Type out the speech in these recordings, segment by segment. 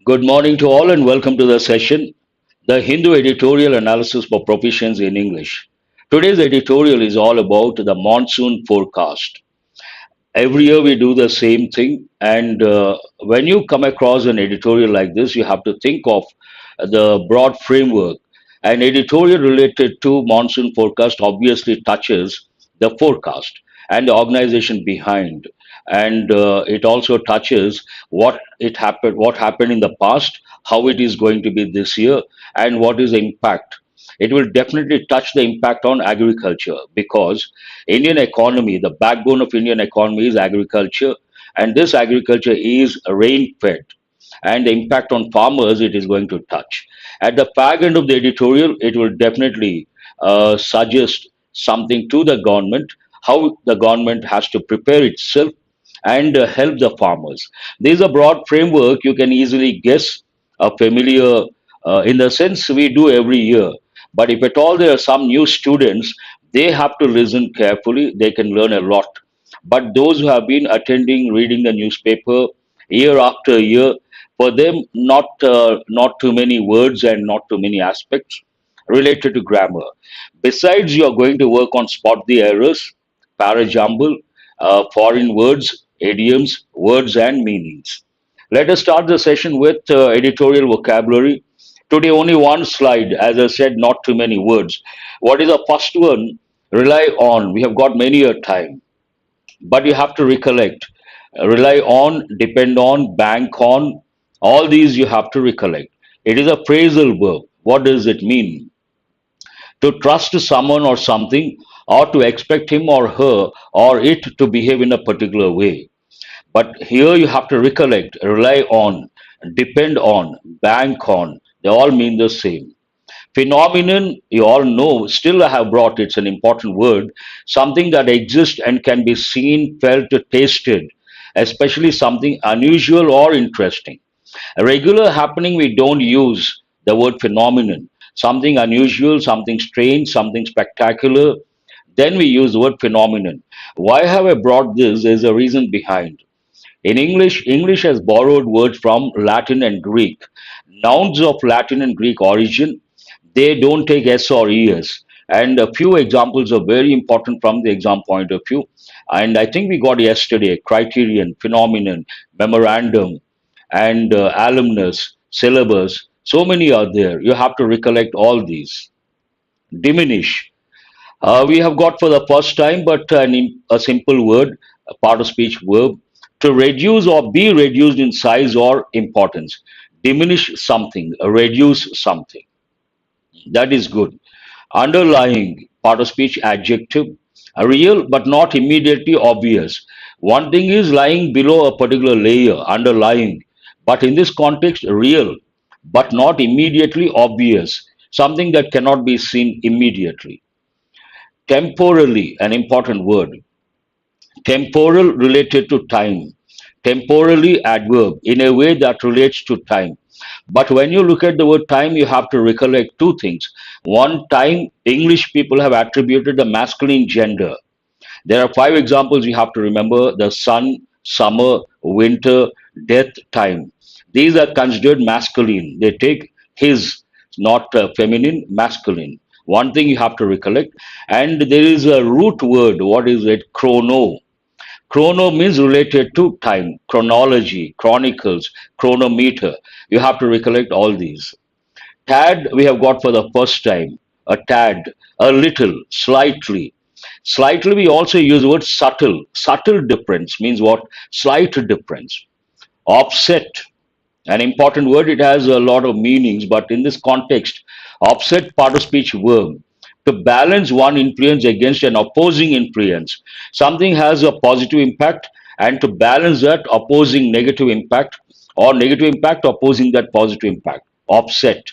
Good morning to all and welcome to the session, the Hindu Editorial Analysis for Proficiency in English. Today's editorial is all about the monsoon forecast. Every year we do the same thing, and when you come across an editorial like this, you have to think of the broad framework. An editorial related to monsoon forecast obviously touches the forecast and the organization behind, and it also touches what happened in the past, how it is going to be this year, and what is the impact. It will definitely touch the impact on agriculture because Indian economy, the backbone of Indian economy is agriculture, and this agriculture is rain fed, and the impact on farmers it is going to touch. At the fag end of the editorial, it will definitely suggest something to the government, how the government has to prepare itself and help the farmers. There is a broad framework you can easily guess, a familiar in the sense we do every year. But if at all there are some new students, they have to listen carefully. They can learn a lot. But those who have been attending, reading the newspaper year after year, for them, not too many words and not too many aspects related to grammar. Besides, you are going to work on spot the errors, para-jumble, foreign words, idioms, words, and meanings. Let us start the session with editorial vocabulary. Today, only one slide. As I said, not too many words. What is the first one? Rely on. We have got many a time, but you have to recollect. Rely on, depend on, bank on. All these you have to recollect. It is a phrasal verb. What does it mean? To trust someone or something, or to expect him or her or it to behave in a particular way. But here you have to recollect, rely on, depend on, bank on. They all mean the same. Phenomenon, you all know, still I have brought, it's an important word, something that exists and can be seen, felt, tasted, especially something unusual or interesting. A regular happening, we don't use the word phenomenon. Something unusual, something strange, something spectacular, then we use the word phenomenon. Why have I brought this? There's a reason behind. In English, English has borrowed words from Latin and Greek. Nouns of Latin and Greek origin, they don't take S or ES. And a few examples are very important from the exam point of view. And I think we got yesterday criterion, phenomenon, memorandum, and alumnus, syllabus. So many are there. You have to recollect all these. Diminish. We have got for the first time, but a simple word, a part of speech verb, to reduce or be reduced in size or importance. Diminish something, reduce something. That is good. Underlying, part of speech adjective, real but not immediately obvious. One thing is lying below a particular layer, underlying, but in this context, real but not immediately obvious, something that cannot be seen immediately. Temporally, an important word. Temporal related to time. Temporally adverb in a way that relates to time. But when you look at the word time, you have to recollect two things. One, time, English people have attributed a masculine gender. There are five examples you have to remember: the sun, summer, winter, death, time. These are considered masculine. They take his, not feminine, masculine. One thing you have to recollect. And there is a root word. What is it? Chrono. Chrono means related to time, chronology, chronicles, chronometer. You have to recollect all these. Tad, we have got for the first time. A tad, a little, slightly. Slightly, we also use the word subtle. Subtle difference means what? Slight difference. Offset, an important word, it has a lot of meanings, but in this context, offset part of speech verb. To balance one influence against an opposing influence. Something has a positive impact, and to balance that opposing negative impact, or negative impact opposing that positive impact. Offset.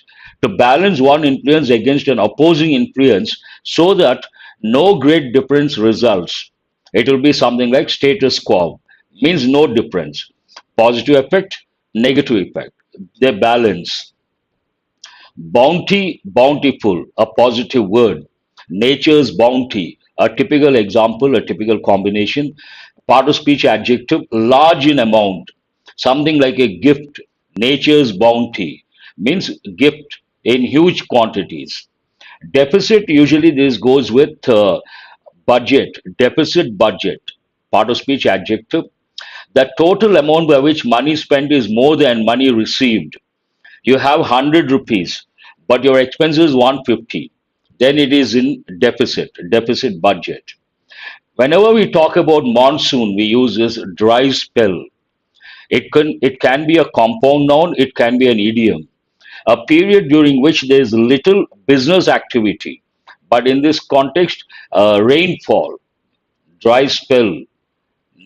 To balance one influence against an opposing influence so that no great difference results. It will be something like status quo, means no difference. Positive effect, negative effect. They balance. Bounty, bountiful, a positive word. Nature's bounty, a typical example, a typical combination. Part of speech adjective, large in amount, something like a gift, Nature's bounty means gift in huge quantities. Deficit, usually this goes with budget, deficit budget, part of speech adjective. The total amount by which money spent is more than money received. You have 100 rupees, but your expense is 150. Then it is in deficit, deficit budget. Whenever we talk about monsoon, we use this dry spell. It can be a compound noun, it can be an idiom. A period during which there is little business activity. But in this context, rainfall, dry spell,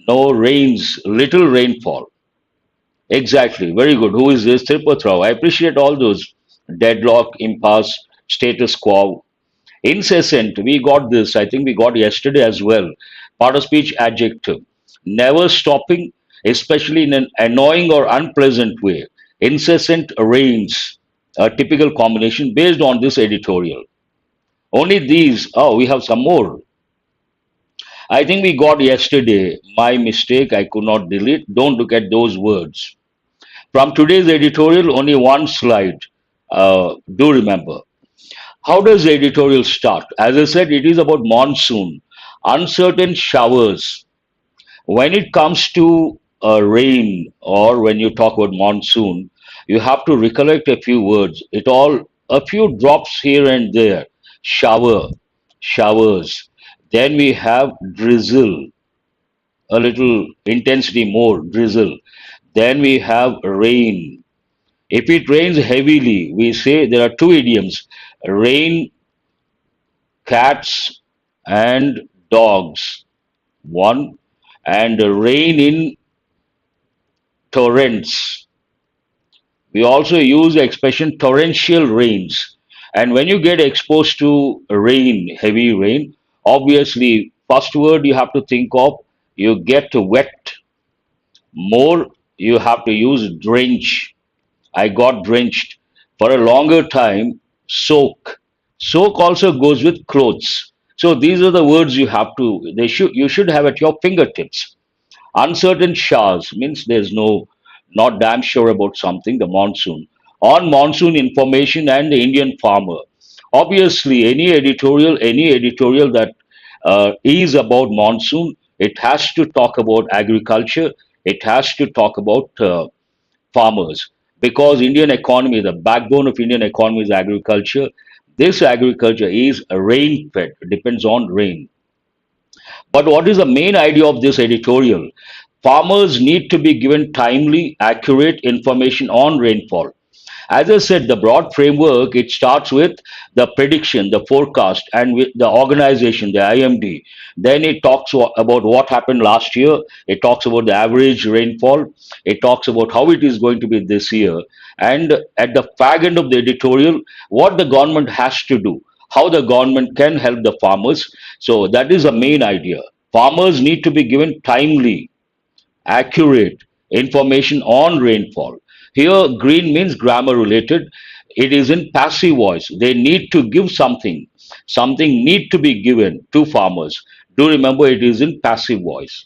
no rains, little rainfall. Exactly. Very good. Who is this? Tripathrav. I appreciate all those. Deadlock, impasse, status quo. Incessant. We got this. I think we got yesterday as well. Part of speech adjective. Never stopping, especially in an annoying or unpleasant way. Incessant rains. A typical combination based on this editorial. Only these. Oh, we have some more. I think we got yesterday. My mistake. I could not delete. Don't look at those words. From today's editorial, only one slide. Do remember. How does the editorial start? As I said, it is about monsoon, uncertain showers. When it comes to rain or when you talk about monsoon, you have to recollect a few words. A few drops here and there. Shower, showers. Then we have drizzle, a little intensity more, drizzle. Then we have rain. If it rains heavily, we say there are two idioms rain, cats, and dogs. One, and rain in torrents. We also use the expression torrential rains. And when you get exposed to rain, heavy rain, obviously, first word you have to think of, you get wet. More, you have to use drench. I got drenched. For a longer time, soak. Soak also goes with clothes. So these are the words you should have at your fingertips. Uncertain showers means there's not damn sure about something, the monsoon. On monsoon information and the Indian farmer. Obviously, any editorial that is about monsoon, it has to talk about agriculture. It has to talk about farmers because Indian economy, the backbone of Indian economy is agriculture. This agriculture is rain fed, depends on rain. But what is the main idea of this editorial? Farmers need to be given timely, accurate information on rainfall. As I said, the broad framework, it starts with the prediction, the forecast, and with the organization, the IMD. Then it talks about what happened last year. It talks about the average rainfall. It talks about how it is going to be this year. And at the fag end of the editorial, what the government has to do, how the government can help the farmers. So that is the main idea. Farmers need to be given timely, accurate information on rainfall. Here, green means grammar related. It is in passive voice. They need to give something. Something need to be given to farmers. Do remember it is in passive voice.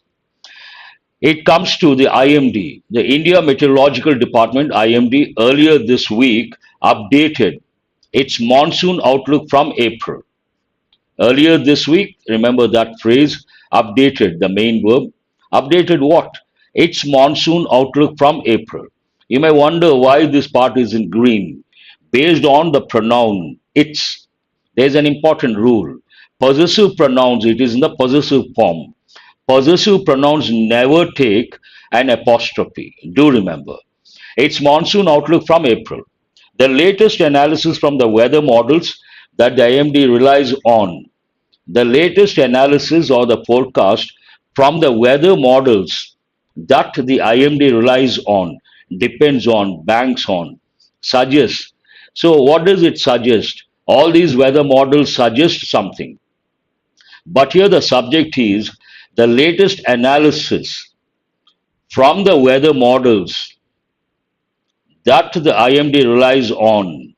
It comes to the IMD. The India Meteorological Department, IMD, earlier this week updated its monsoon outlook from April. Earlier this week, remember that phrase, updated, the main verb. Updated what? Its monsoon outlook from April. You may wonder why this part is in green. Based on the pronoun its, there's an important rule. Possessive pronouns, it is in the possessive form. Possessive pronouns never take an apostrophe. Do remember. Its monsoon outlook from April. The latest analysis from the weather models that the IMD relies on. The latest analysis or the forecast from the weather models that the IMD relies on, depends on, banks on, suggests. So, what does it suggest? All these weather models suggest something. But here the subject is the latest analysis from the weather models that the IMD relies on.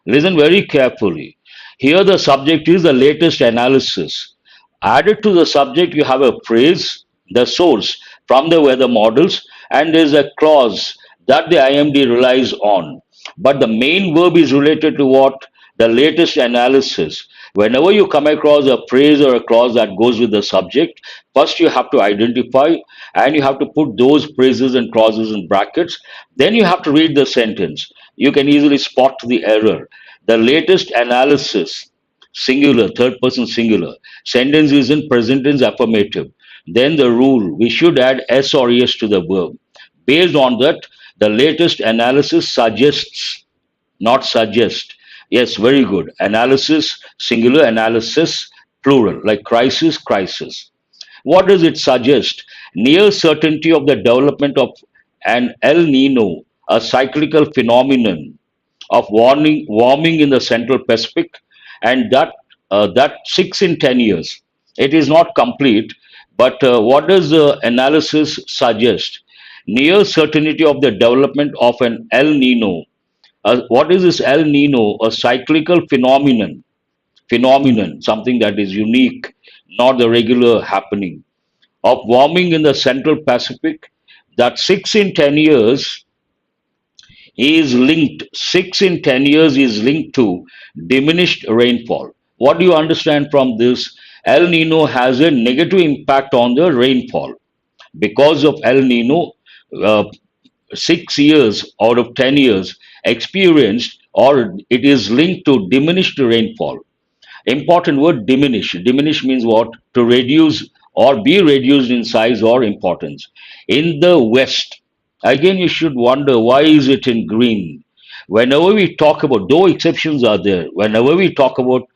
Listen very carefully. Here the subject is the latest analysis. Added to the subject, you have a phrase, the source from the weather models, and there's a clause that the IMD relies on. But the main verb is related to what? The latest analysis. Whenever you come across a phrase or a clause that goes with the subject, first you have to identify and you have to put those phrases and clauses in brackets. Then you have to read the sentence. You can easily spot the error. The latest analysis, singular, third person singular. Sentence is in present tense affirmative. Then the rule, we should add S or ES to the verb. Based on that, the latest analysis suggests, not suggest. Yes, very good. Analysis, singular, analysis, plural, like crisis, crisis. What does it suggest? Near certainty of the development of an El Nino, a cyclical phenomenon of warming in the Central Pacific, and that 6 in 10 years. It is not complete, but what does the analysis suggest? Near certainty of the development of an El Nino. What is this El Nino? A cyclical phenomenon, something that is unique, not the regular happening of warming in the Central Pacific. That 6 in 10 years is linked, 6 in 10 years is linked to diminished rainfall. What do you understand from this? El Nino has a negative impact on the rainfall. Because of El Nino, uh, 6 years out of 10 years experienced or it is linked to diminished rainfall. Important word diminish. Diminish means what? To reduce or be reduced in size or importance. In the West, again, you should wonder why is it in green? Whenever we talk about, though exceptions are there, whenever we talk about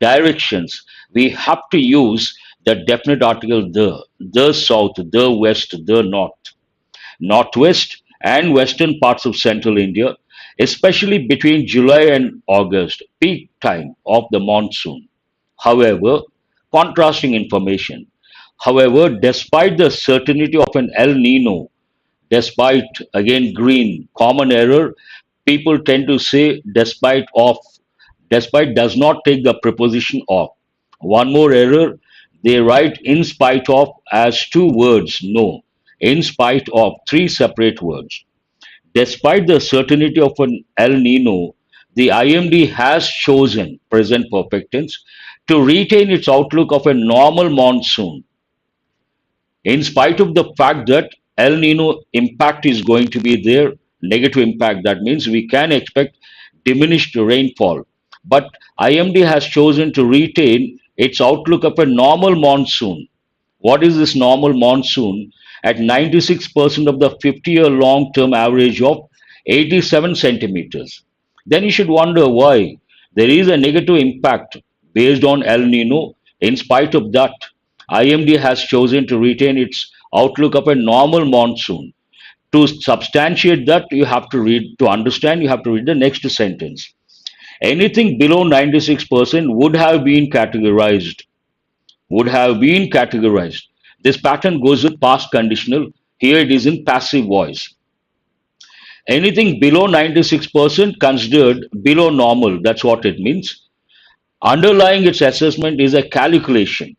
directions, we have to use the definite article the south, the west, the north, northwest, and western parts of central India, especially between July and August, peak time of the monsoon. However, contrasting information. However, despite the certainty of an El Nino, despite again green, common error, people tend to say despite of. Despite does not take the preposition of. One more error, they write in spite of as two words. No, in spite of three separate words. Despite the certainty of an El Nino, the IMD has chosen present perfect tense to retain its outlook of a normal monsoon in spite of the fact that El Nino impact is going to be there, negative impact. That means we can expect diminished rainfall. But IMD has chosen to retain its outlook of a normal monsoon. What is this normal monsoon? At 96% of the 50-year long term average of 87 centimeters. Then you should wonder why. There is a negative impact based on El Nino. In spite of that, IMD has chosen to retain its outlook of a normal monsoon. To substantiate that, you have to read, to understand, you have to read the next sentence. Anything below 96% would have been categorized. Would have been categorized. This pattern goes with past conditional. Here it is in passive voice. Anything below 96% considered below normal. That's what it means. Underlying its assessment is a calculation.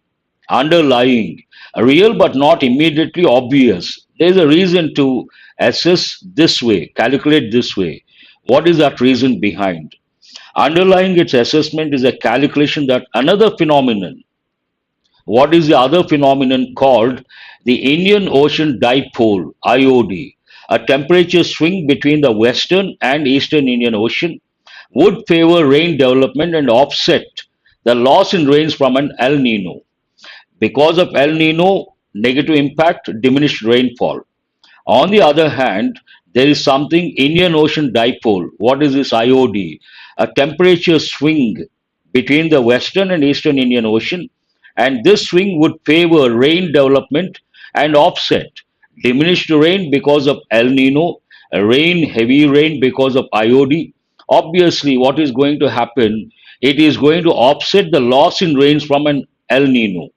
Underlying, real but not immediately obvious. There is a reason to assess this way, calculate this way. What is that reason behind? Underlying its assessment is a calculation that another phenomenon. What is the other phenomenon called? The Indian Ocean Dipole, IOD. A temperature swing between the western and eastern Indian Ocean would favor rain development and offset the loss in rains from an El Nino. Because of El Nino, negative impact, diminished rainfall. On the other hand, there is something Indian Ocean Dipole. What is this IOD? A temperature swing between the western and eastern Indian Ocean, and this swing would favor rain development and offset diminished rain because of El Nino, heavy rain because of IOD. Obviously, what is going to happen? It is going to offset the loss in rains from an El Nino.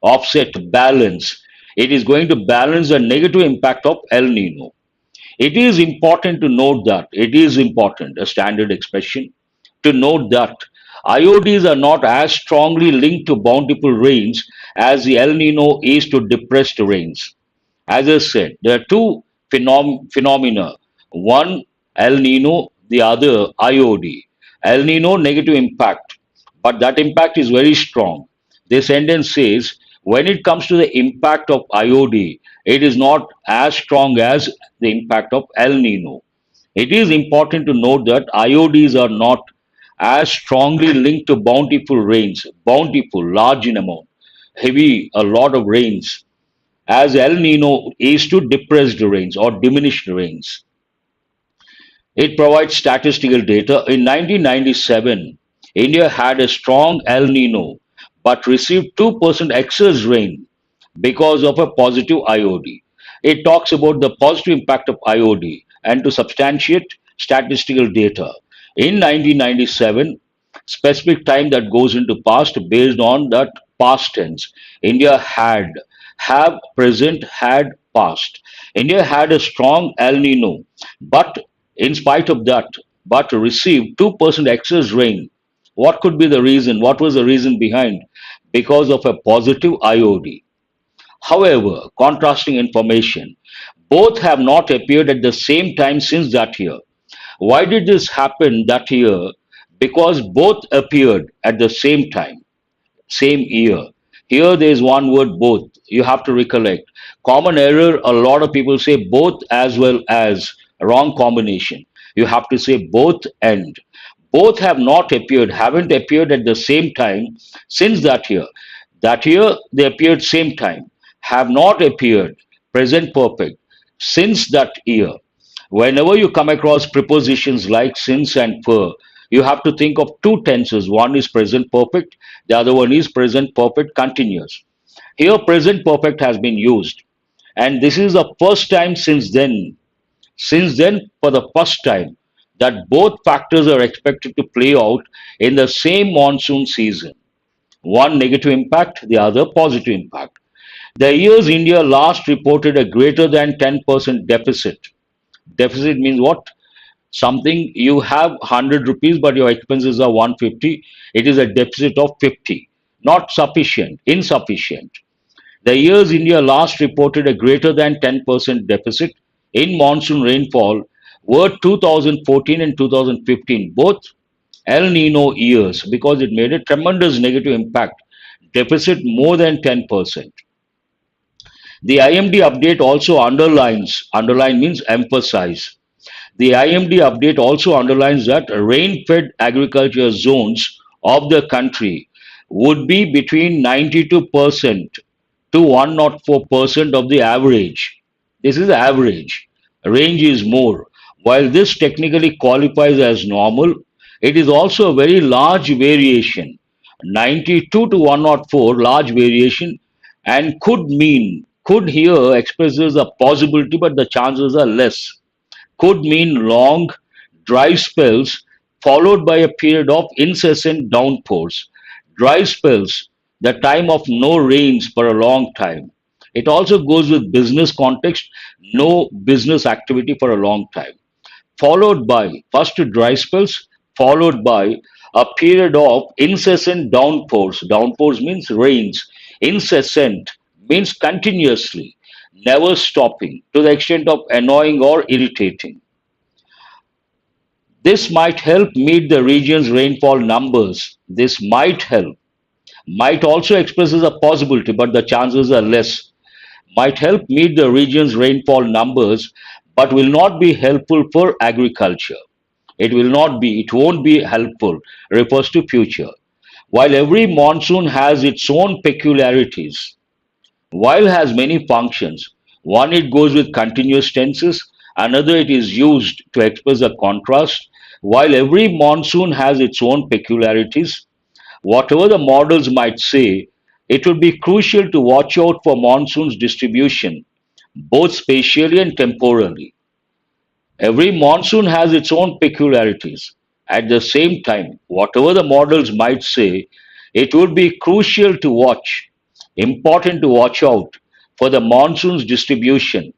Offset, balance. It is going to balance the negative impact of El Nino. It is important to note that, it is important, a standard expression, to note that IODs are not as strongly linked to bountiful rains as the El Nino is to depressed rains. As I said, there are two phenomena. One El Nino, the other IOD. El Nino negative impact, but that impact is very strong. This sentence says when it comes to the impact of IOD, it is not as strong as the impact of El Nino. It is important to note that IODs are not as strongly linked to bountiful rains, bountiful, large in amount, heavy, a lot of rains, as El Nino is to depressed rains or diminished rains. It provides statistical data. In 1997, India had a strong El Nino but received 2% excess rain because of a positive IOD. It talks about the positive impact of IOD and to substantiate statistical data. In 1997, specific time that goes into past based on that past tense. India had, have, present, had, past. India had a strong El Nino, but in spite of that, but received 2% excess rain. What could be the reason? What was the reason behind? Because of a positive IOD. However, contrasting information, both have not appeared at the same time since that year. Why did this happen that year? Because both appeared at the same time, same year. Here there is one word both. You have to recollect. Common error, a lot of people say both as well as wrong combination. You have to say both and. Both have not appeared, haven't appeared at the same time since that year. That year they appeared same time. Have not appeared, present perfect, since that year. Whenever you come across prepositions like since and for, you have to think of two tenses. One is present perfect, the other one is present perfect continuous. Here, present perfect has been used, and this is the first time since then, for the first time, that both factors are expected to play out in the same monsoon season. One negative impact, the other positive impact. The years India last reported a greater than 10% deficit. Deficit means what? Something you have 100 rupees but your expenses are 150. It is a deficit of 50. Not sufficient, insufficient. The years India last reported a greater than 10% deficit in monsoon rainfall were 2014 and 2015, both El Nino years, because it made a tremendous negative impact, deficit more than 10%. The IMD update also underline means emphasize. The IMD update also underlines that rain-fed agriculture zones of the country would be between 92% to 104% of the average. This is average. Range is more. While this technically qualifies as normal, it is also a very large variation. 92 to 104, large variation, and could here expresses a possibility, but the chances are less. Could mean long, dry spells followed by a period of incessant downpours. Dry spells, the time of no rains for a long time. It also goes with business context, no business activity for a long time. Followed by first dry spells, followed by a period of incessant downpours. Downpours means rains. Incessant means continuously, never stopping, to the extent of annoying or irritating. This might help meet the region's rainfall numbers. This might help. Might also expresses a possibility, but the chances are less. Might help meet the region's rainfall numbers, but will not be helpful for agriculture. It won't be helpful, refers to future. While every monsoon has its own peculiarities, while has many functions. One, it goes with continuous tenses, another, it is used to express a contrast. While every monsoon has its own peculiarities, whatever the models might say, it will be crucial to watch out for monsoon's distribution, both spatially and temporally. Every monsoon has its own peculiarities. At the same time, whatever the models might say, it would be crucial to watch, important to watch out for the monsoon's distribution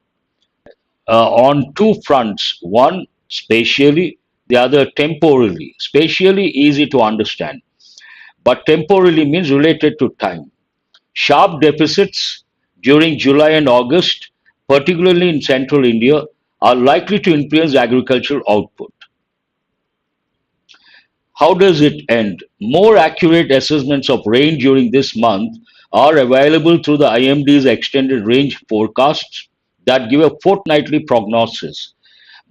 on two fronts. One, spatially, the other, temporally. Spatially, easy to understand, but temporally means related to time. Sharp deficits during July and August, particularly in central India, are likely to influence agricultural output. How does it end? More accurate assessments of rain during this month are available through the IMD's extended range forecasts that give a fortnightly prognosis.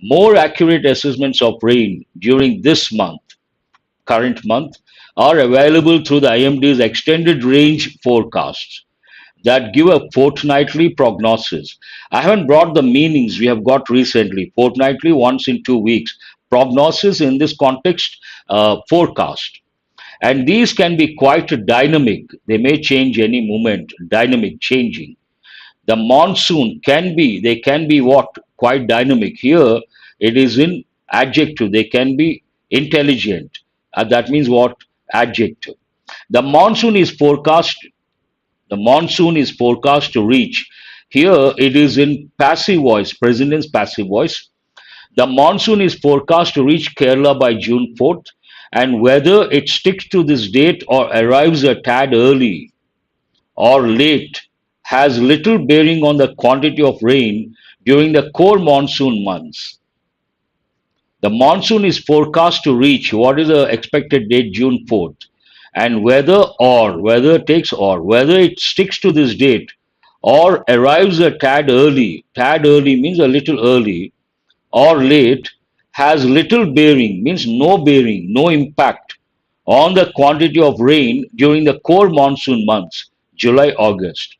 More accurate assessments of rain during this month, current month, are available through the IMD's extended range forecasts that give a fortnightly prognosis. I haven't brought the meanings we have got recently. Fortnightly, once in 2 weeks. Prognosis in this context, forecast. And these can be quite dynamic. They may change any moment, dynamic, changing. The monsoon can be, they can be what? Quite dynamic. Here, it is in adjective. They can be intelligent. That means what? Adjective. The monsoon is forecast the monsoon is forecast to reach. Here it is in passive voice, present tense passive voice. The monsoon is forecast to reach Kerala by June 4th, and whether it sticks to this date or arrives a tad early or late has little bearing on the quantity of rain during the core monsoon months. The monsoon is forecast to reach what is the expected date June 4th, and whether it sticks to this date or arrives a tad early means a little early, or late has little bearing means no bearing, no impact on the quantity of rain during the core monsoon months, July, August.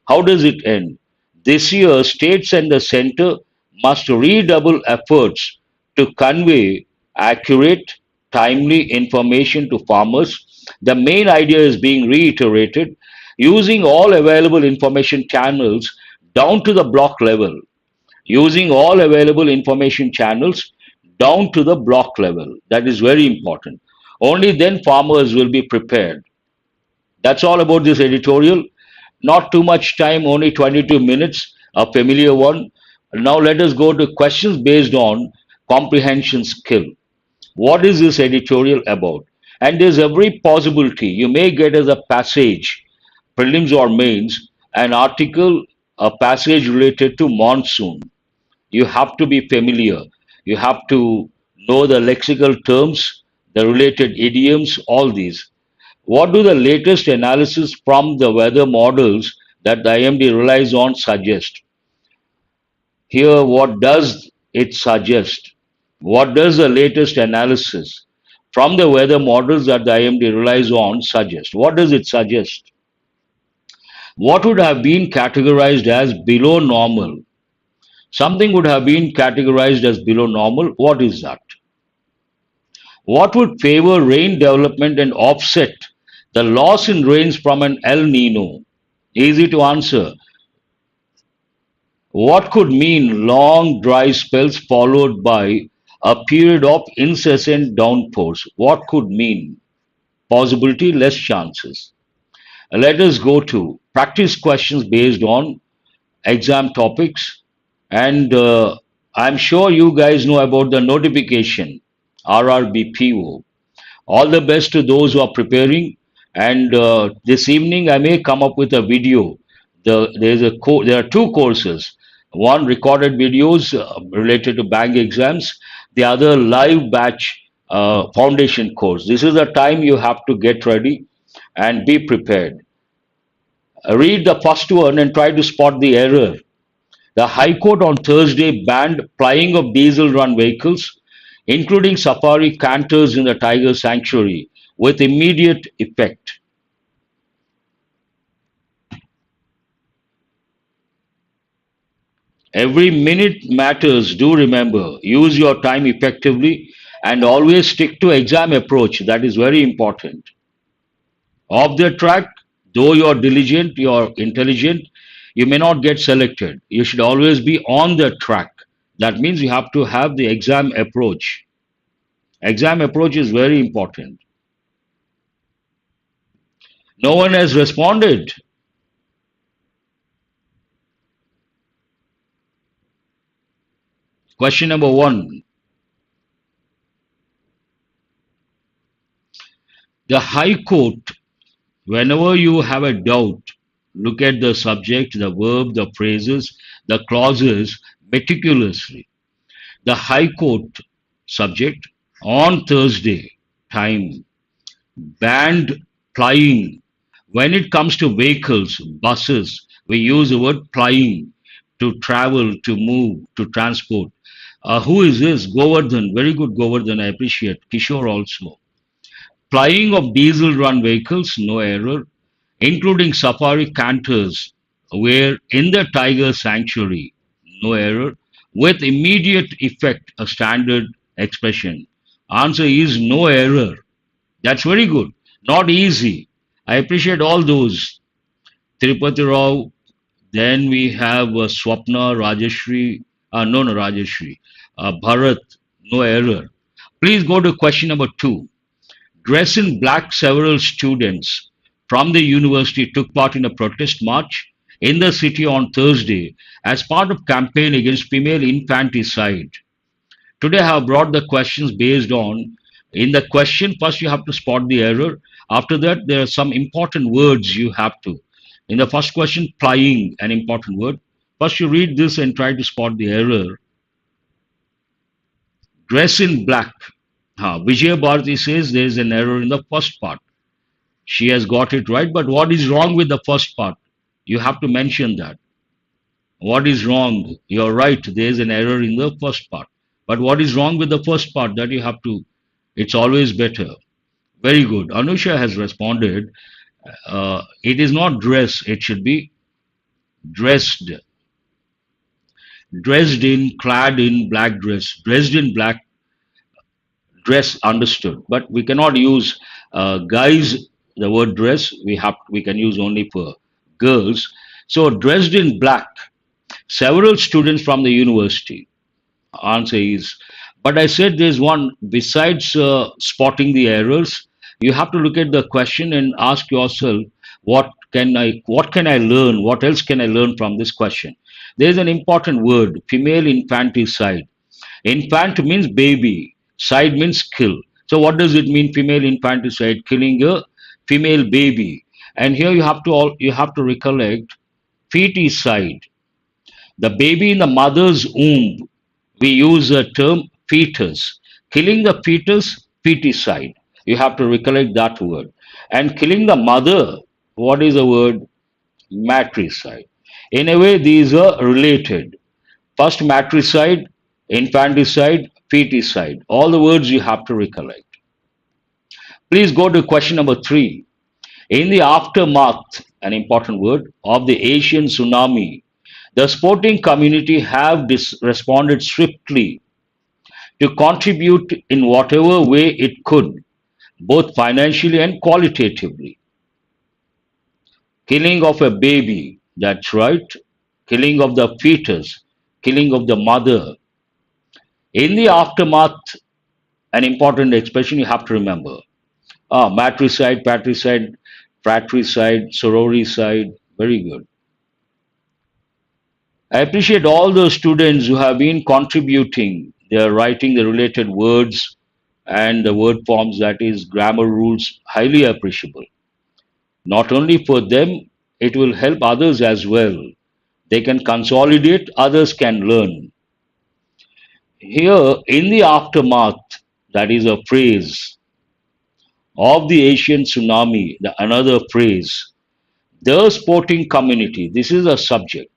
How does it end? This year, states and the center must redouble efforts to convey accurate, timely information to farmers. The main idea is being reiterated using all available information channels down to the block level. Using all available information channels down to the block level. That is very important. Only then farmers will be prepared. That's all about this editorial. Not too much time, only 22 minutes, a familiar one. Now let us go to questions based on comprehension skill. What is this editorial about? And there's every possibility you may get as a passage, prelims or mains, an article, a passage related to monsoon. You have to be familiar. You have to know the lexical terms, the related idioms, all these. What do the latest analysis from the weather models that the IMD relies on suggest? Here, what does it suggest? What does the latest analysis from the weather models that the IMD relies on suggest? What does it suggest? What would have been categorized as below normal? Something would have been categorized as below normal. What is that? What would favor rain development and offset the loss in rains from an El Nino? Easy to answer. What could mean long dry spells followed by a period of incessant downpours? What could mean? Possibility, less chances. Let us go to practice questions based on exam topics. And I'm sure you guys know about the notification, RRBPO. All the best to those who are preparing. And this evening, I may come up with a video. There are two courses. One recorded videos related to bank exams. The other live batch foundation course. This is the time you have to get ready and be prepared. Read the first one and try to spot the error. The High Court on Thursday banned plying of diesel run vehicles, including safari cantors in the tiger sanctuary, with immediate effect. Every minute matters, do remember. Use your time effectively and always stick to exam approach. That is very important. Off the track, though you're diligent, you're intelligent, you may not get selected. You should always be on the track. That means you have to have the exam approach. Exam approach is very important. No one has responded. Question number 1. The High Court, whenever you have a doubt, look at the subject, the verb, the phrases, the clauses, meticulously. The High Court subject on Thursday time banned plying. When it comes to vehicles, buses, we use the word plying to travel, to move, to transport. Who is this? Govardhan. Very good, Govardhan. I appreciate. Kishore also. Plying of diesel run vehicles, no error, including safari cantors, were in the tiger sanctuary, no error, with immediate effect, a standard expression. Answer is no error. That's very good. Not easy. I appreciate all those. Tirupati Rao, then we have Swapna, Rajeshri, no, Rajeshri, Bharat, no error. Please go to question number 2. Dressed in black, several students from the university took part in a protest march in the city on Thursday as part of campaign against female infanticide. Today I have brought the questions based on in the question first you have to spot the error. After that there are some important words you have to. In the first question, plying, an important word. First you read this and try to spot the error. Dress in black. Vijay Bharati says there is an error in the first part. She has got it right, but what is wrong with the first part? You have to mention that. What is wrong? You're right, there is an error in the first part. But what is wrong with the first part? That you have to, it's always better. Very good. Anusha has responded. It is not dress, it should be dressed. Dressed in, clad in, black dress. Dressed in black dress, understood. But we cannot use guys, the word dress, we can use only for girls. So dressed in black. Several students from the university. Answer is, but I said there's one, besides spotting the errors, you have to look at the question and ask yourself, what can I learn? What else can I learn from this question? There's an important word, female infanticide. Infant means baby, side means kill. So what does it mean, female infanticide? Killing a female baby. And here you have to recollect feticide. The baby in the mother's womb, we use the term fetus. Killing the fetus, feticide. You have to recollect that word. And killing the mother, what is the word? Matricide. In a way, these are related. First matricide, infanticide, feticide. All the words you have to recollect. Please go to question number 3. In the aftermath, an important word, of the Asian tsunami, the sporting community have responded swiftly to contribute in whatever way it could, both financially and qualitatively. Killing of a baby, that's right. Killing of the fetus, killing of the mother. In the aftermath, an important expression you have to remember. Matricide, patricide, fratricide, sororicide. Very good. I appreciate all the students who have been contributing. They are writing the related words and the word forms, that is, grammar rules, highly appreciable. Not only for them, it will help others as well. They can consolidate, others can learn. Here, in the aftermath, that is a phrase of the Asian tsunami, another phrase, the sporting community, this is a subject.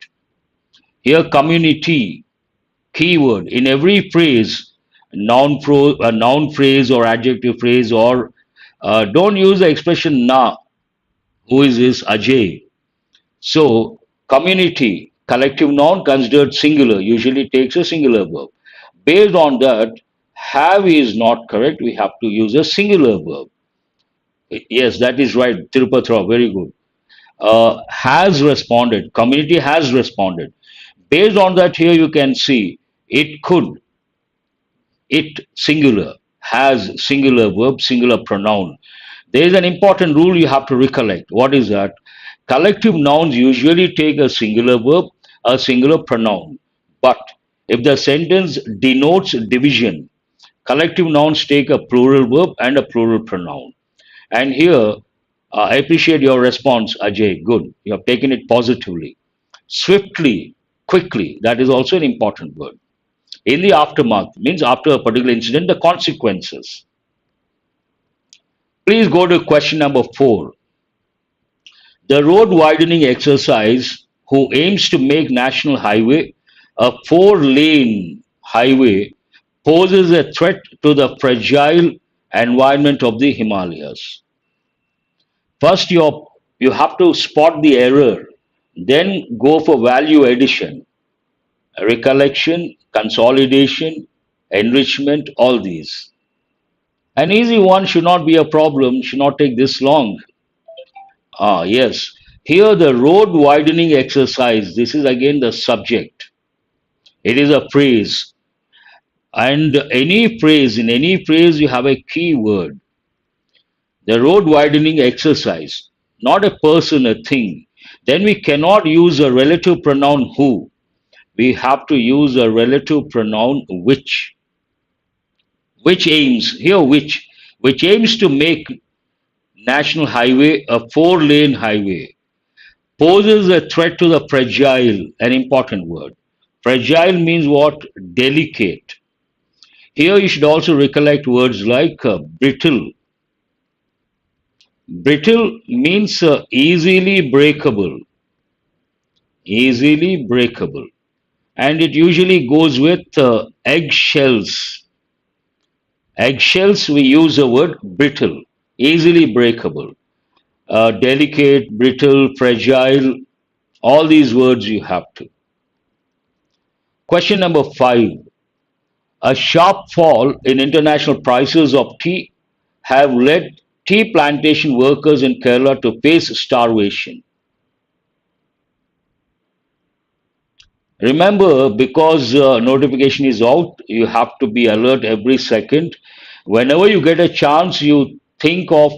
Here, community, keyword, in every phrase, noun phrase or adjective phrase, or don't use the expression na. Who is this? Ajay. So, community, collective noun considered singular, usually takes a singular verb. Based on that, have is not correct. We have to use a singular verb. Yes, that is right. Tirupati Rao, very good. Has responded. Community has responded. Based on that, here you can see it could, it singular, has singular verb, singular pronoun. There is an important rule you have to recollect. What is that? Collective nouns usually take a singular verb, a singular pronoun. But if the sentence denotes division, collective nouns take a plural verb and a plural pronoun. And here, I appreciate your response, Ajay. Good. You have taken it positively. Swiftly. quickly. That is also an important word. In the aftermath means after a particular incident, the consequences. Please go to question number 4. The road widening exercise who aims to make national highway a 4-lane highway poses a threat to the fragile environment of the Himalayas. First, you have to spot the error, then go for value addition, recollection, consolidation, enrichment, all these. An easy one should not be a problem, should not take this long. Ah, yes. Here, the road widening exercise, this is again the subject. It is a phrase. And in any phrase, you have a key word. The road widening exercise, not a person, a thing. Then we cannot use a relative pronoun who. We have to use a relative pronoun which aims, here which aims to make national highway a 4-lane highway, poses a threat to the fragile, an important word. Fragile means what? Delicate. Here you should also recollect words like brittle. Brittle means easily breakable, and it usually goes with eggshells. Eggshells, we use the word brittle, easily breakable, delicate, brittle, fragile, all these words you have to. Question number 5. A sharp fall in international prices of tea have led tea plantation workers in Kerala to face starvation. Remember, because notification is out, you have to be alert every second. Whenever you get a chance, you think of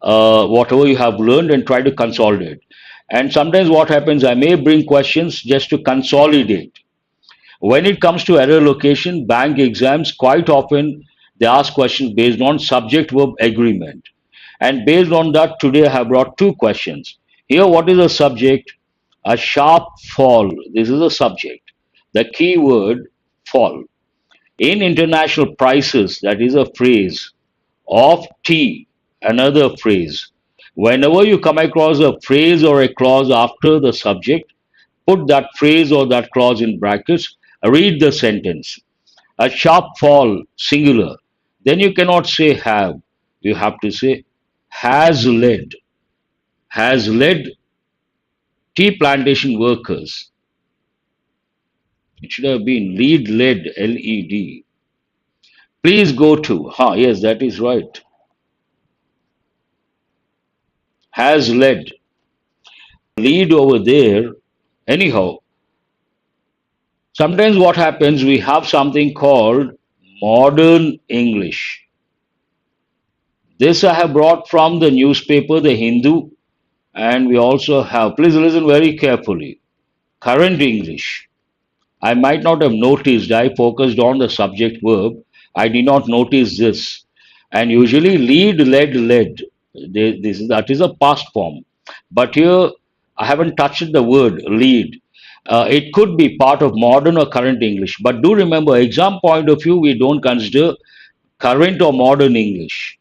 whatever you have learned and try to consolidate. And sometimes what happens, I may bring questions just to consolidate. When it comes to error location, bank exams, quite often they ask questions based on subject verb agreement. And based on that, today I have brought 2 questions. Here, what is the subject? A sharp fall. This is a subject. The key word fall. In international prices, that is a phrase, of tea, another phrase. Whenever you come across a phrase or a clause after the subject, put that phrase or that clause in brackets, read the sentence. A sharp fall, singular. Then you cannot say have. You have to say has led tea plantation workers. It should have been lead led, LED. Please go to, yes, that is right. Has led. Lead over there. Anyhow, sometimes what happens, we have something called modern English. This I have brought from the newspaper, the Hindu, and we also have, please listen very carefully, current English. I might not have noticed, I focused on the subject verb. I did not notice this. And usually lead, led. That is a past form. But here I haven't touched the word lead. It could be part of modern or current English. But do remember, exam point of view, we don't consider current or modern English.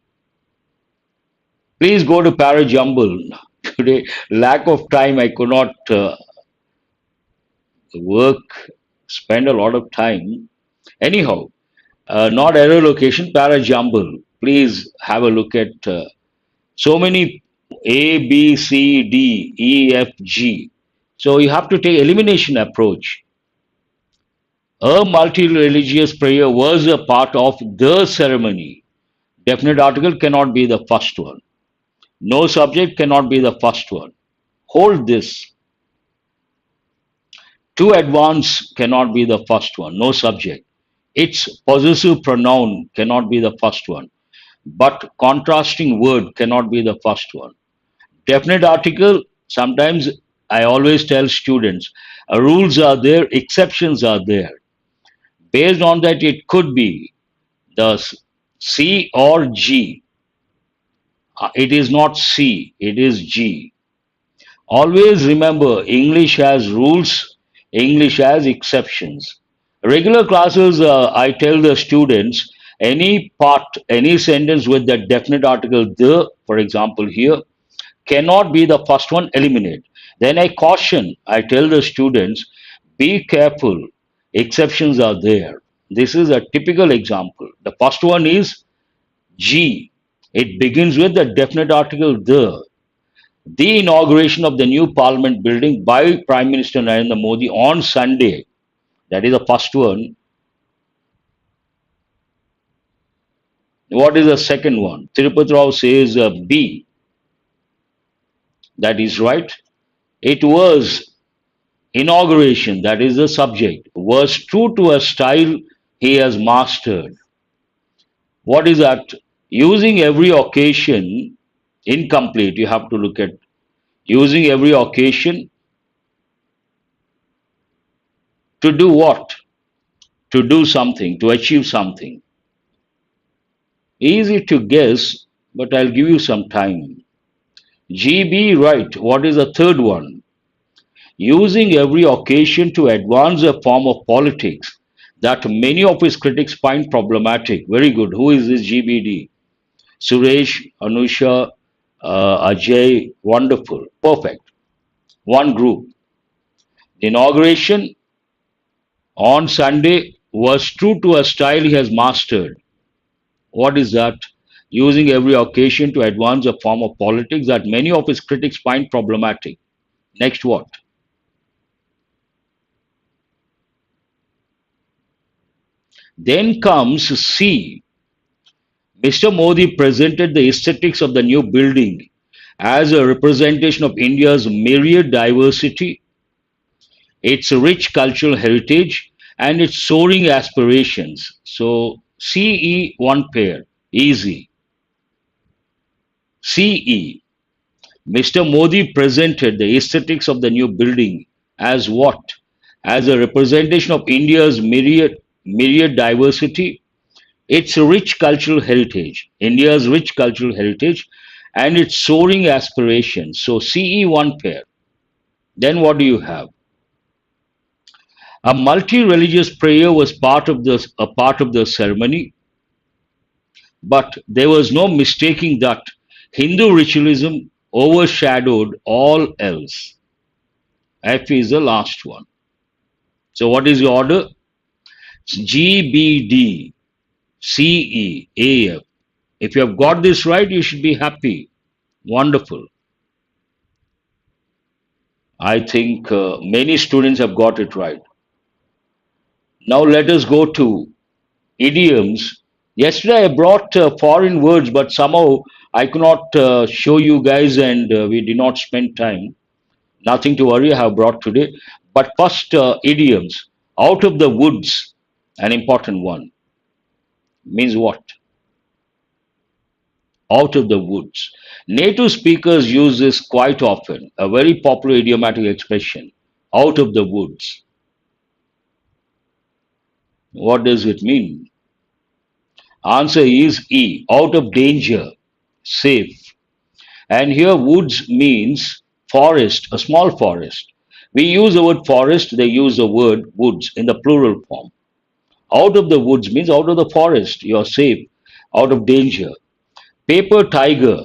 Please go to para jumble. Today, lack of time, I could not spend a lot of time. Anyhow, not error location, para jumble. Please have a look at so many A, B, C, D, E, F, G. So you have to take elimination approach. A multi-religious prayer was a part of the ceremony. Definite article cannot be the first one. No subject cannot be the first one. Hold this. To advance cannot be the first one. No subject. Its possessive pronoun cannot be the first one. But contrasting word cannot be the first one. Definite article, sometimes I always tell students, rules are there, exceptions are there. Based on that, it could be the C or G. It is not C, it is G. Always remember, English has rules, English as exceptions. Regular classes, I tell the students any part, any sentence with the definite article the, for example, here, cannot be the first one, eliminate. Then I caution, I tell the students, be careful, exceptions are there. This is a typical example. The first one is G. It begins with the definite article the. The inauguration of the new parliament building by Prime Minister Narendra Modi on Sunday. That is the first one. What is the second one? Tirupati Rao says B. That is right. It was inauguration, that is the subject, was true to a style he has mastered. What is that? Using every occasion, incomplete, you have to look at using every occasion to do what? To do something, to achieve something. Easy to guess, but I'll give you some time. GB, right. What is the third one? Using every occasion to advance a form of politics that many of his critics find problematic. Very good. Who is this GBD? Suresh, Anusha, Ajay. Wonderful. Perfect. One group. The inauguration on Sunday was true to a style he has mastered. What is that? Using every occasion to advance a form of politics that many of his critics find problematic. Next, what? Then comes C. Mr. Modi presented the aesthetics of the new building as a representation of India's myriad diversity, its rich cultural heritage, and its soaring aspirations. So, CE, one pair, easy. CE. Mr. Modi presented the aesthetics of the new building as what? As a representation of India's myriad diversity, its rich cultural heritage, India's rich cultural heritage, and its soaring aspirations. So CE, one pair. Then what do you have? A multi-religious prayer was a part of the ceremony, but there was no mistaking that Hindu ritualism overshadowed all else. F is the last one. So what is the order? GBD, CE, AF. If you have got this right, you should be happy. Wonderful. I think many students have got it right. Now let us go to idioms. Yesterday I brought foreign words, but somehow I could not show you guys and we did not spend time. Nothing to worry, I have brought today. But first, idioms. Out of the woods, an important one. Means what? Out of the woods. Native speakers use this quite often, a very popular idiomatic expression. Out of the woods. What does it mean? Answer is E. Out of danger, safe. And here woods means forest, a small forest. We use the word forest, they use the word woods in the plural form. Out of the woods means out of the forest, you're safe, out of danger. Paper tiger,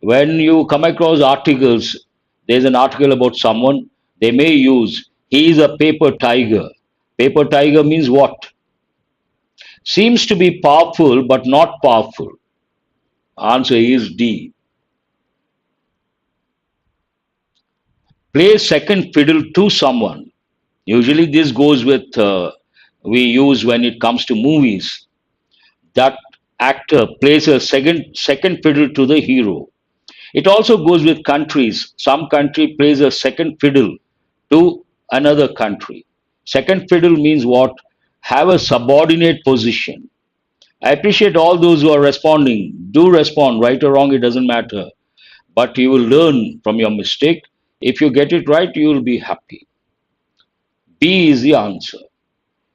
when you come across articles, there's an article about someone, they may use, he is a paper tiger. Paper tiger means what? Seems to be powerful but not powerful. Answer is D. Play second fiddle to someone. Usually this goes with, we use when it comes to movies. That actor plays a second fiddle to the hero. It also goes with countries. Some country plays a second fiddle to another country. Second fiddle means what? Have a subordinate position. I appreciate all those who are responding. Do respond, right or wrong, it doesn't matter. But you will learn from your mistake. If you get it right, you will be happy. B is the answer.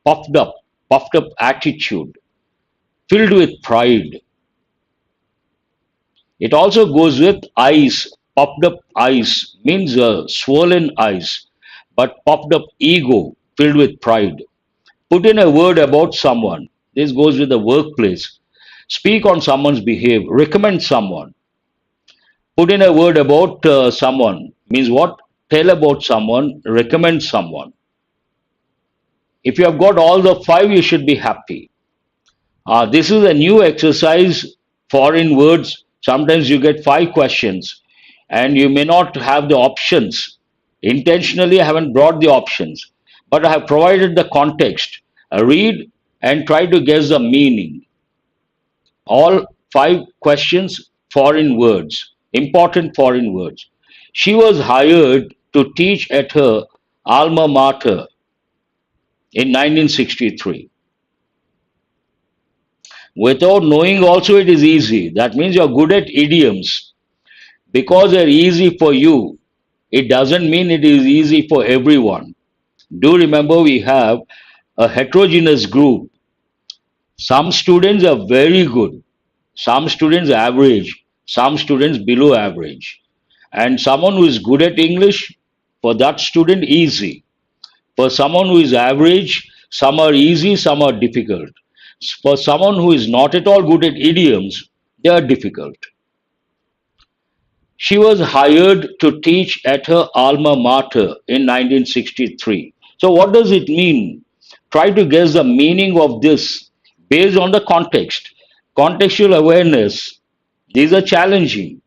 Puffed up attitude, filled with pride. It also goes with eyes. Puffed up eyes means swollen eyes. but puffed up ego filled with pride. Put in a word about someone. This goes with the workplace. Speak on someone's behavior. Recommend someone. Put in a word about someone means what? Tell about someone. Recommend someone. If you have got all the five, you should be happy. This is a new exercise, foreign words. Sometimes you get five questions and you may not have the options. Intentionally, I haven't brought the options, but I have provided the context. Read and try to guess the meaning. All five questions, foreign words, important foreign words. She was hired to teach at her alma mater in 1963. Without knowing also it is easy. That means you're good at idioms. Because they're easy for you, it doesn't mean it is easy for everyone. Do remember we have a heterogeneous group. Some students are very good, some students average, some students below average. And someone who is good at English, for that student, easy. For someone who is average, some are easy, some are difficult. For someone who is not at all good at idioms, they are difficult. She was hired to teach at her alma mater in 1963. So, what does it mean? Try to guess the meaning of this based on the context. Contextual awareness, these are challenging.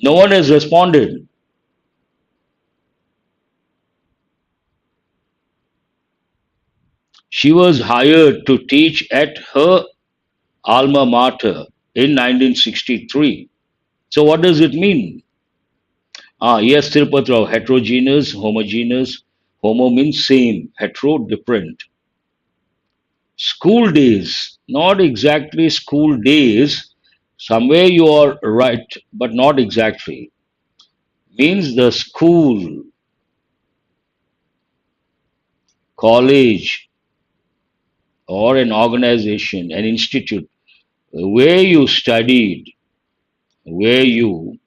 No one has responded. She was hired to teach at her alma mater in 1963. So, what does it mean? Yes, Tirupati Rao, heterogeneous, homogeneous. Homo means same, hetero, different. School days, not exactly school days. Somewhere you are right, but not exactly. Means the school, college, or an organization, an institute where you studied, where you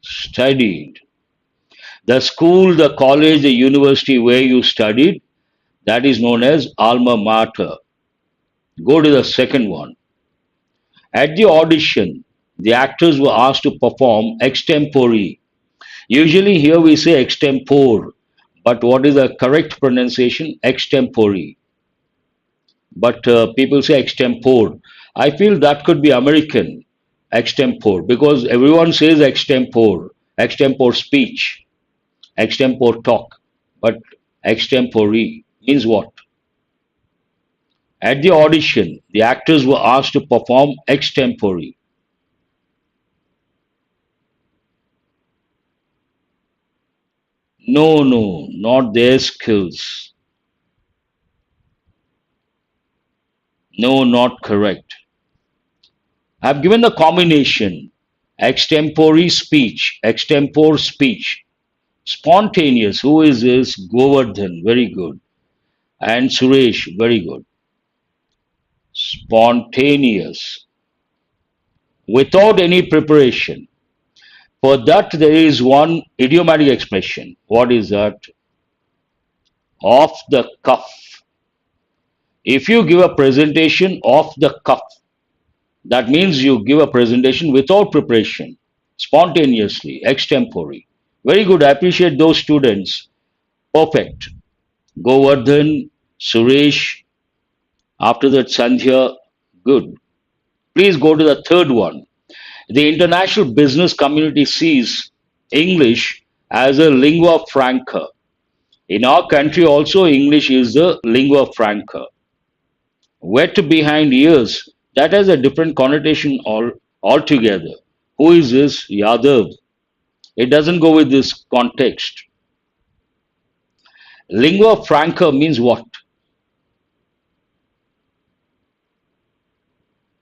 studied. The school, the college, the university where you studied, that is known as alma mater. Go to the second one. At the audition, the actors were asked to perform extempore. Usually here we say extempore, but what is the correct pronunciation? Extempore. But people say extempore. I feel that could be American extempore because everyone says extempore, extempore speech, extempore talk. But extempore means what? At the audition, the actors were asked to perform extempore. No, no, not their skills. No, not correct. I've given the combination extempore speech, extempore speech, spontaneous. Who is this? Govardhan, very good. And Suresh, very good. Spontaneous, without any preparation. For that, there is one idiomatic expression. What is that? Off the cuff. If you give a presentation off the cuff, that means you give a presentation without preparation, spontaneously, extempore. Very good. I appreciate those students. Perfect. Govardhan, Suresh, after that, Sandhya. Good. Please go to the third one. The international business community sees English as a lingua franca. In our country, also, English is the lingua franca. Wet behind ears, that has a different connotation altogether. Who is this? Yadav. It doesn't go with this context. Lingua franca means what?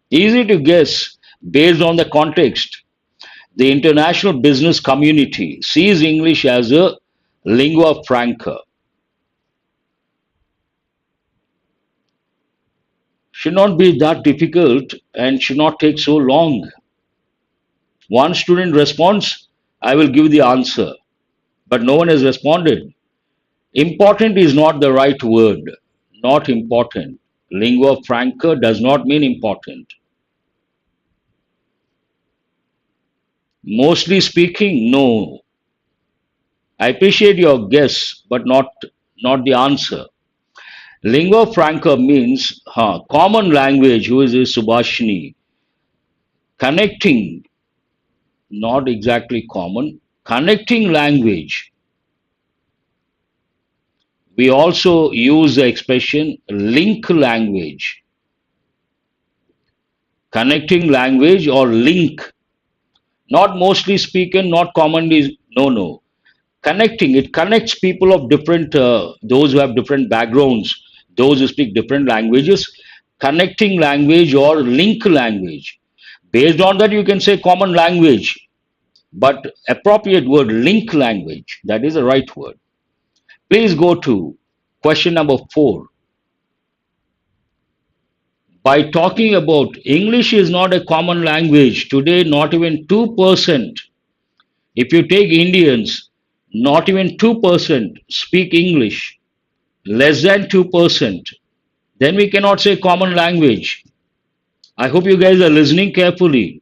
Easy to guess based on the context. The international business community sees English as a lingua franca. Should not be that difficult and should not take so long. One student responds, I will give the answer. but no one has responded. Important is not the right word. Not important. Lingua franca does not mean important. Mostly speaking, no. I appreciate your guess, but not the answer. Lingua franca means common language. Who is this Subhashini? Connecting, not exactly common. Connecting language. We also use the expression link language. Connecting language or link. Not mostly spoken, not commonly. No, no. Connecting. It connects people of different, those who have different backgrounds, those who speak different languages. Connecting language or link language. Based on that, you can say common language, but appropriate word link language. That is the right word. Please go to question number 4. By talking about English is not a common language today, not even 2%. If you take Indians, not even 2% speak English, less than 2%, then we cannot say common language. I hope you guys are listening carefully.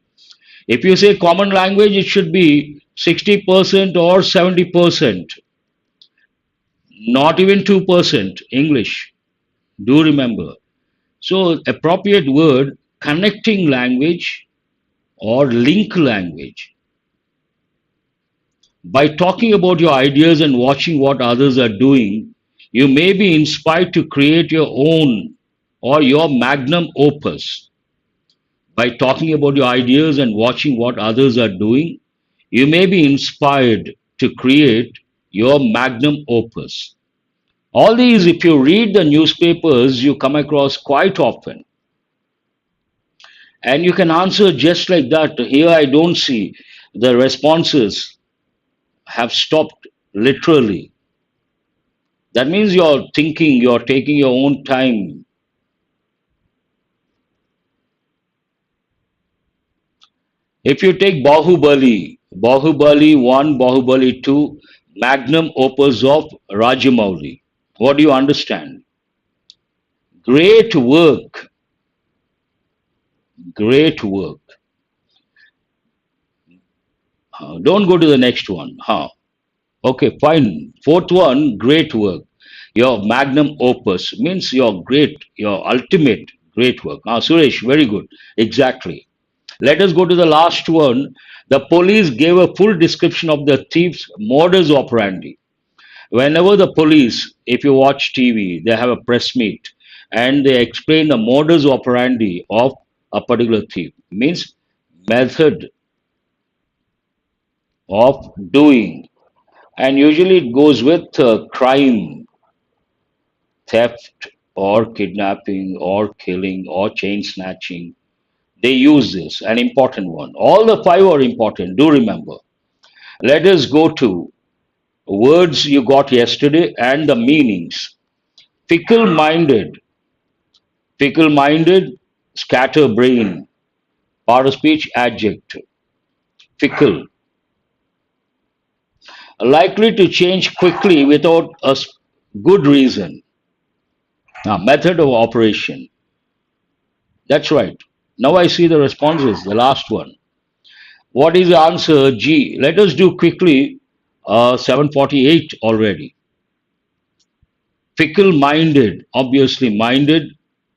If you say common language, it should be 60% or 70%, not even 2% English. Do remember. So, appropriate word connecting language or link language. By talking about your ideas and watching what others are doing, you may be inspired to create your own or your magnum opus. By talking about your ideas and watching what others are doing, you may be inspired to create your magnum opus. All these, if you read the newspapers, you come across quite often. And you can answer just like that. Here I don't see the responses have stopped literally. That means you're thinking, you're taking your own time. If you take Bahubali, Bahubali 1, Bahubali 2, magnum opus of Rajamouli, what do you understand? Great work, great work. Don't go to the next one. Okay, fine. Fourth one, great work. Your magnum opus means your great, your ultimate great work. Suresh, very good. Exactly. Let us go to the last one. The police gave a full description of the thief's modus operandi. Whenever the police, if you watch TV, they have a press meet and they explain the modus operandi of a particular thief. Means method of doing. And usually it goes with crime, theft, or kidnapping, or killing, or chain snatching. They use this, an important one. All the five are important, do remember. Let us go to words you got yesterday and the meanings. Fickle minded, scatterbrain, part of speech adjective. Fickle, likely to change quickly without a good reason. Method of operation. That's right. Now I see the responses, the last one. What is the answer? G. Let us do quickly 748 already. Fickle minded, obviously minded,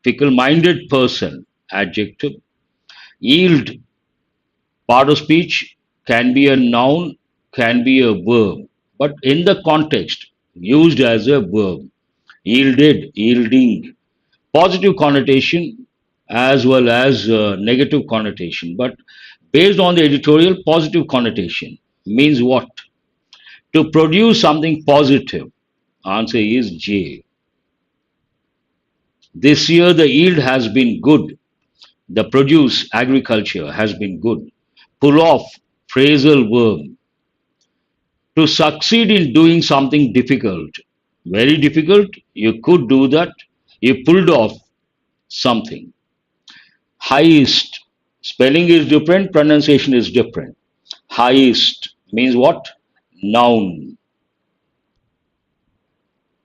fickle minded person, adjective. Yield, part of speech, can be a noun, can be a verb, but in the context, used as a verb. Yielded, yielding, positive connotation as well as negative connotation. But based on the editorial, positive connotation means what? To produce something positive. Answer is J. This year the yield has been good. The produce agriculture has been good. Pull off, phrasal verb. To succeed in doing something difficult. Very difficult, you could do that. You pulled off something. Highest. Spelling is different, pronunciation is different. Highest means what? Noun.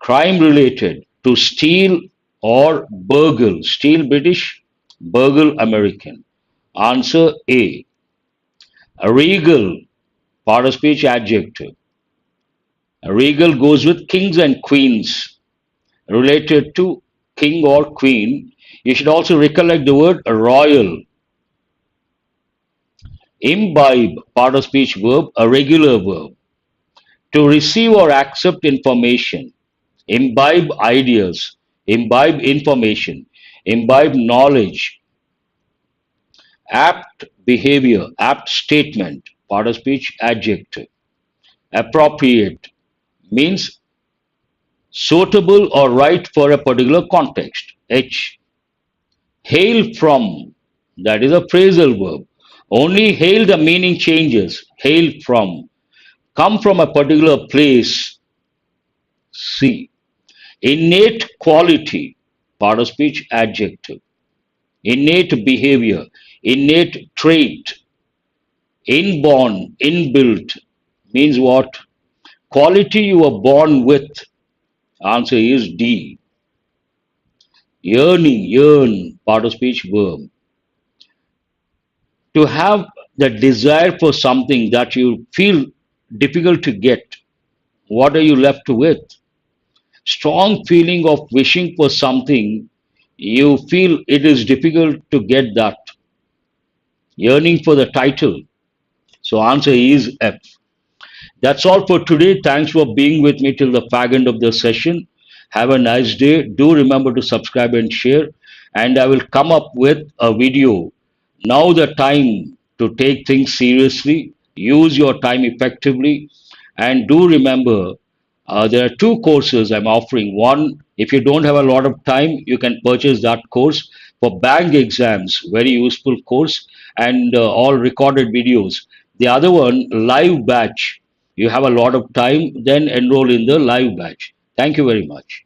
Crime related to steal or burgle. Steal British, burgle American. Answer A. Regal, part of speech adjective. Regal goes with kings and queens. Related to king or queen. You should also recollect the word royal. Imbibe, part of speech verb, a regular verb. To receive or accept information. Imbibe ideas. Imbibe information. Imbibe knowledge. Apt behavior, apt statement, part of speech adjective. Appropriate means suitable or right for a particular context. H. Hail from, that is a phrasal verb. Only hail the meaning changes. Hail from. Come from a particular place. C. Innate quality, part of speech adjective. Innate behavior, innate trait. Inborn, inbuilt means what? Quality you were born with. Answer is D. Yearning, yearn, part of speech verb. To have the desire for something that you feel difficult to get, what are you left with? Strong feeling of wishing for something, you feel it is difficult to get that. Yearning for the title. So answer is F. That's all for today. Thanks for being with me till the fag end of the session. Have a nice day. Do remember to subscribe and share. And I will come up with a video. Now the time to take things seriously. Use your time effectively. And do remember, there are two courses I'm offering. One, if you don't have a lot of time, you can purchase that course for bank exams. Very useful course and all recorded videos. The other one, live batch. You have a lot of time, then enroll in the live batch. Thank you very much.